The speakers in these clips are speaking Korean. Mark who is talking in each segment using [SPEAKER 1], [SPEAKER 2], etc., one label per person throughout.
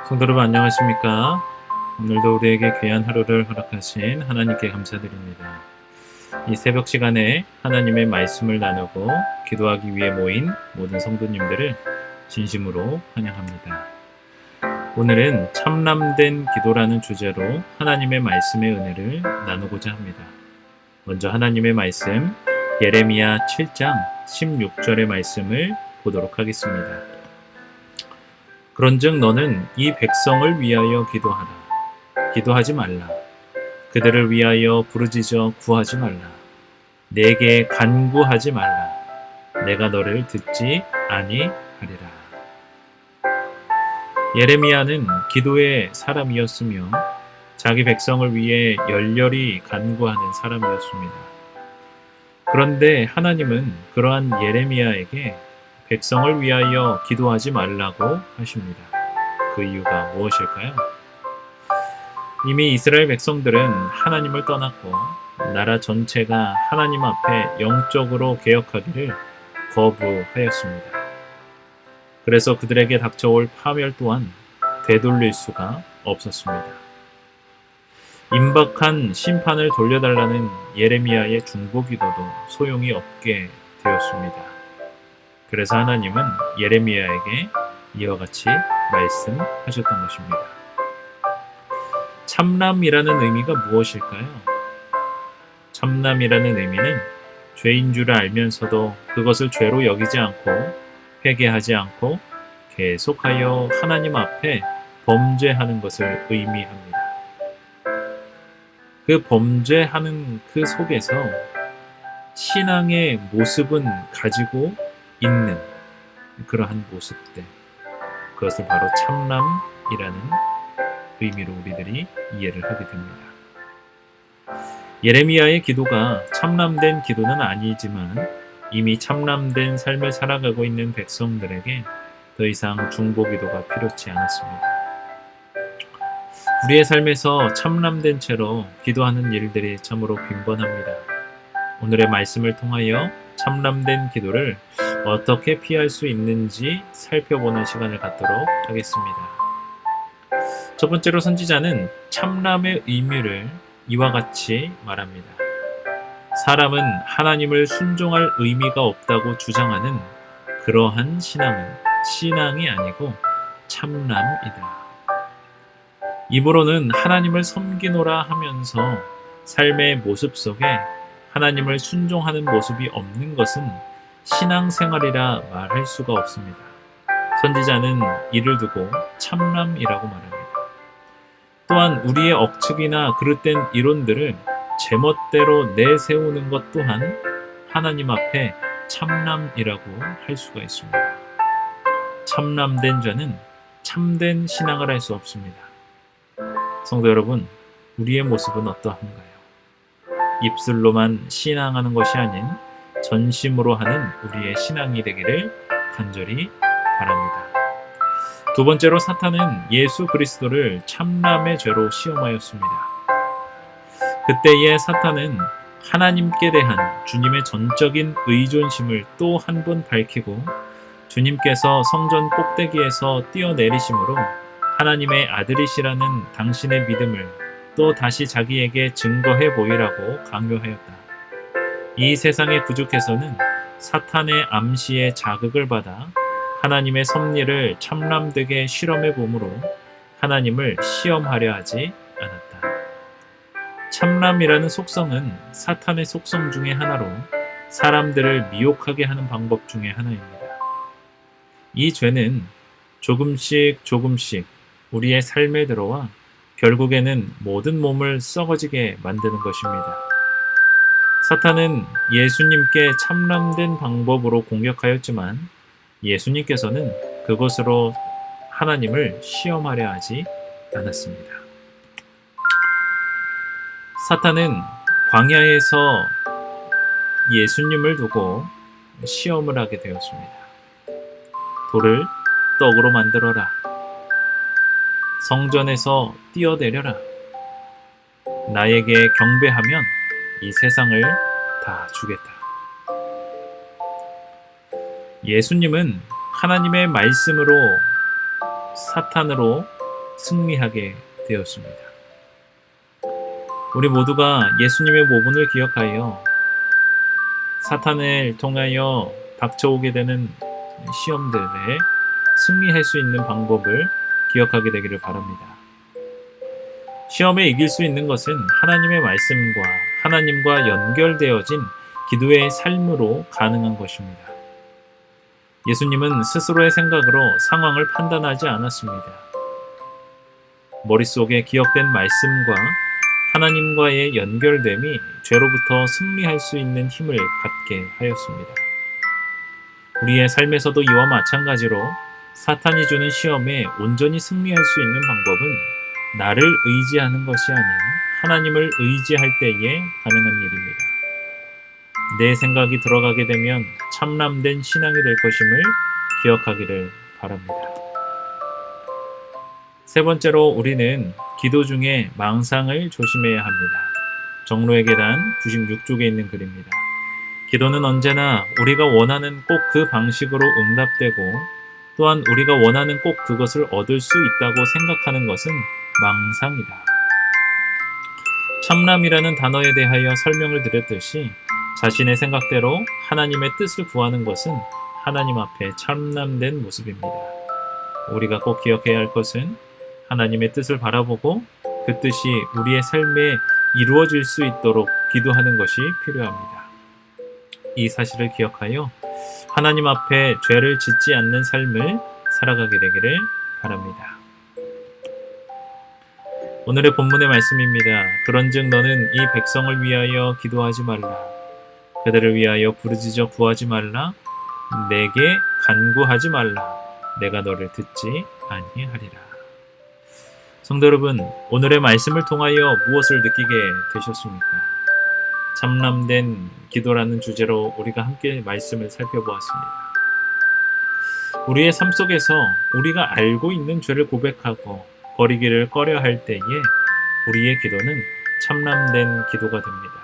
[SPEAKER 1] 성도 여러분 안녕하십니까? 오늘도 우리에게 귀한 하루를 허락하신 하나님께 감사드립니다. 이 새벽 시간에 하나님의 말씀을 나누고 기도하기 위해 모인 모든 성도님들을 진심으로 환영합니다. 오늘은 참람된 기도라는 주제로 하나님의 말씀의 은혜를 나누고자 합니다. 먼저 하나님의 말씀 예레미야 7장 16절의 말씀을 보도록 하겠습니다. 그런즉 너는 이 백성을 위하여 기도하라. 기도하지 말라. 그들을 위하여 부르짖어 구하지 말라. 내게 간구하지 말라. 내가 너를 듣지 아니하리라. 예레미야는 기도의 사람이었으며 자기 백성을 위해 열렬히 간구하는 사람이었습니다. 그런데 하나님은 그러한 예레미야에게 백성을 위하여 기도하지 말라고 하십니다. 그 이유가 무엇일까요? 이미 이스라엘 백성들은 하나님을 떠났고 나라 전체가 하나님 앞에 영적으로 개혁하기를 거부하였습니다. 그래서 그들에게 닥쳐올 파멸 또한 되돌릴 수가 없었습니다. 임박한 심판을 돌려달라는 예레미야의 중보기도도 소용이 없게 되었습니다. 그래서 하나님은 예레미야에게 이와 같이 말씀하셨던 것입니다. 참남이라는 의미가 무엇일까요? 참남이라는 의미는 죄인 줄 알면서도 그것을 죄로 여기지 않고 회개하지 않고 계속하여 하나님 앞에 범죄하는 것을 의미합니다. 그 범죄하는 그 속에서 신앙의 모습은 가지고 있는 그러한 모습들, 그것을 바로 참남이라는 의미로 우리들이 이해를 하게 됩니다. 예레미야의 기도가 참남된 기도는 아니지만 이미 참남된 삶을 살아가고 있는 백성들에게 더 이상 중보기도가 필요치 않았습니다. 우리의 삶에서 참남된 채로 기도하는 일들이 참으로 빈번합니다. 오늘의 말씀을 통하여 참남된 기도를 어떻게 피할 수 있는지 살펴보는 시간을 갖도록 하겠습니다. 첫 번째로 선지자는 참남의 의미를 이와 같이 말합니다. 사람은 하나님을 순종할 의미가 없다고 주장하는 그러한 신앙은 신앙이 아니고 참남이다. 입으로는 하나님을 섬기노라 하면서 삶의 모습 속에 하나님을 순종하는 모습이 없는 것은 신앙생활이라 말할 수가 없습니다. 선지자는 이를 두고 참남이라고 말합니다. 또한 우리의 억측이나 그릇된 이론들을 제멋대로 내세우는 것 또한 하나님 앞에 참남이라고 할 수가 있습니다. 참남된 자는 참된 신앙을 할 수 없습니다. 성도 여러분, 우리의 모습은 어떠한가요? 입술로만 신앙하는 것이 아닌 전심으로 하는 우리의 신앙이 되기를 간절히 바랍니다. 두 번째로 사탄은 예수 그리스도를 참남의 죄로 시험하였습니다. 그때의 사탄은 하나님께 대한 주님의 전적인 의존심을 또 한 번 밝히고 주님께서 성전 꼭대기에서 뛰어내리심으로 하나님의 아들이시라는 당신의 믿음을 또 다시 자기에게 증거해 보이라고 강요하였다. 이 세상의 부족해서는 사탄의 암시에 자극을 받아 하나님의 섭리를 참람되게 실험해 보므로 하나님을 시험하려 하지 않았다. 참람이라는 속성은 사탄의 속성 중에 하나로 사람들을 미혹하게 하는 방법 중에 하나입니다. 이 죄는 조금씩 우리의 삶에 들어와 결국에는 모든 몸을 썩어지게 만드는 것입니다. 사탄은 예수님께 참람된 방법으로 공격하였지만 예수님께서는 그것으로 하나님을 시험하려 하지 않았습니다. 사탄은 광야에서 예수님을 두고 시험을 하게 되었습니다. 돌을 떡으로 만들어라. 성전에서 뛰어내려라. 나에게 경배하면 이 세상을 다 주겠다. 예수님은 하나님의 말씀으로 사탄으로 승리하게 되었습니다. 우리 모두가 예수님의 모분을 기억하여 사탄을 통하여 닥쳐오게 되는 시험들에 승리할 수 있는 방법을 기억하게 되기를 바랍니다. 시험에 이길 수 있는 것은 하나님의 말씀과 하나님과 연결되어진 기도의 삶으로 가능한 것입니다. 예수님은 스스로의 생각으로 상황을 판단하지 않았습니다. 머릿속에 기억된 말씀과 하나님과의 연결됨이 죄로부터 승리할 수 있는 힘을 갖게 하였습니다. 우리의 삶에서도 이와 마찬가지로 사탄이 주는 시험에 온전히 승리할 수 있는 방법은 나를 의지하는 것이 아닌 하나님을 의지할 때에 가능한 일입니다. 내 생각이 들어가게 되면 참람된 신앙이 될 것임을 기억하기를 바랍니다. 세 번째로 우리는 기도 중에 망상을 조심해야 합니다. 정로의 계단 96쪽에 있는 글입니다. 기도는 언제나 우리가 원하는 꼭 그 방식으로 응답되고 또한 우리가 원하는 꼭 그것을 얻을 수 있다고 생각하는 것은 망상이다. 참람이라는 단어에 대하여 설명을 드렸듯이 자신의 생각대로 하나님의 뜻을 구하는 것은 하나님 앞에 참람된 모습입니다. 우리가 꼭 기억해야 할 것은 하나님의 뜻을 바라보고 그 뜻이 우리의 삶에 이루어질 수 있도록 기도하는 것이 필요합니다. 이 사실을 기억하여 하나님 앞에 죄를 짓지 않는 삶을 살아가게 되기를 바랍니다. 오늘의 본문의 말씀입니다. 그런즉 너는 이 백성을 위하여 기도하지 말라. 그들을 위하여 부르짖어 구하지 말라. 내게 간구하지 말라. 내가 너를 듣지 아니하리라. 성도 여러분, 오늘의 말씀을 통하여 무엇을 느끼게 되셨습니까? 참람된 기도라는 주제로 우리가 함께 말씀을 살펴보았습니다. 우리의 삶 속에서 우리가 알고 있는 죄를 고백하고 버리기를 꺼려할 때에 우리의 기도는 참람된 기도가 됩니다.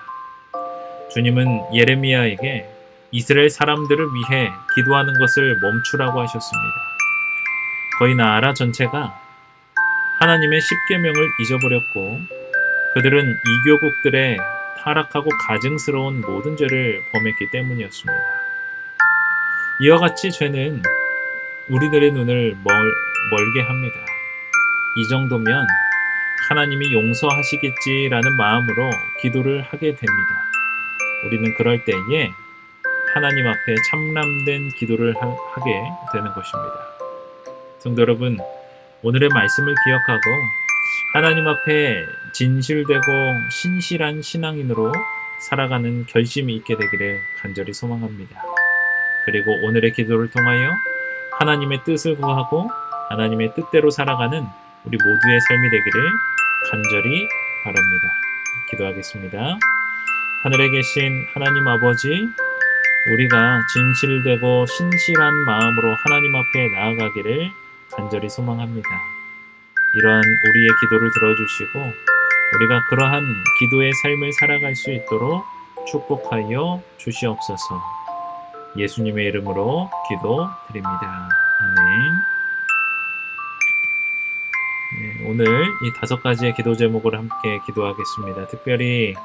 [SPEAKER 1] 주님은 예레미야에게 이스라엘 사람들을 위해 기도하는 것을 멈추라고 하셨습니다. 거의 나라 전체가 하나님의 십계명을 잊어버렸고 그들은 이교국들의 타락하고 가증스러운 모든 죄를 범했기 때문이었습니다. 이와 같이 죄는 우리들의 눈을 멀게 합니다. 이 정도면 하나님이 용서하시겠지라는 마음으로 기도를 하게 됩니다. 우리는 그럴 때에 하나님 앞에 참람된 기도를 하게 되는 것입니다. 성도 여러분, 오늘의 말씀을 기억하고 하나님 앞에 진실되고 신실한 신앙인으로 살아가는 결심이 있게 되기를 간절히 소망합니다. 그리고 오늘의 기도를 통하여 하나님의 뜻을 구하고 하나님의 뜻대로 살아가는 우리 모두의 삶이 되기를 간절히 바랍니다. 기도하겠습니다. 하늘에 계신 하나님 아버지, 우리가 진실되고 신실한 마음으로 하나님 앞에 나아가기를 간절히 소망합니다. 이러한 우리의 기도를 들어주시고 우리가 그러한 기도의 삶을 살아갈 수 있도록 축복하여 주시옵소서. 예수님의 이름으로 기도드립니다. 아멘. 오늘 이 5가지의 기도 제목을 함께 기도하겠습니다. 특별히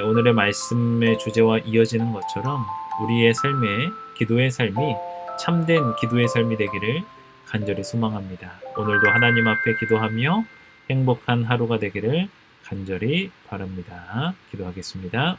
[SPEAKER 1] 오늘의 말씀의 주제와 이어지는 것처럼 우리의 삶에 기도의 삶이 참된 기도의 삶이 되기를 간절히 소망합니다. 오늘도 하나님 앞에 기도하며 행복한 하루가 되기를 간절히 바랍니다. 기도하겠습니다.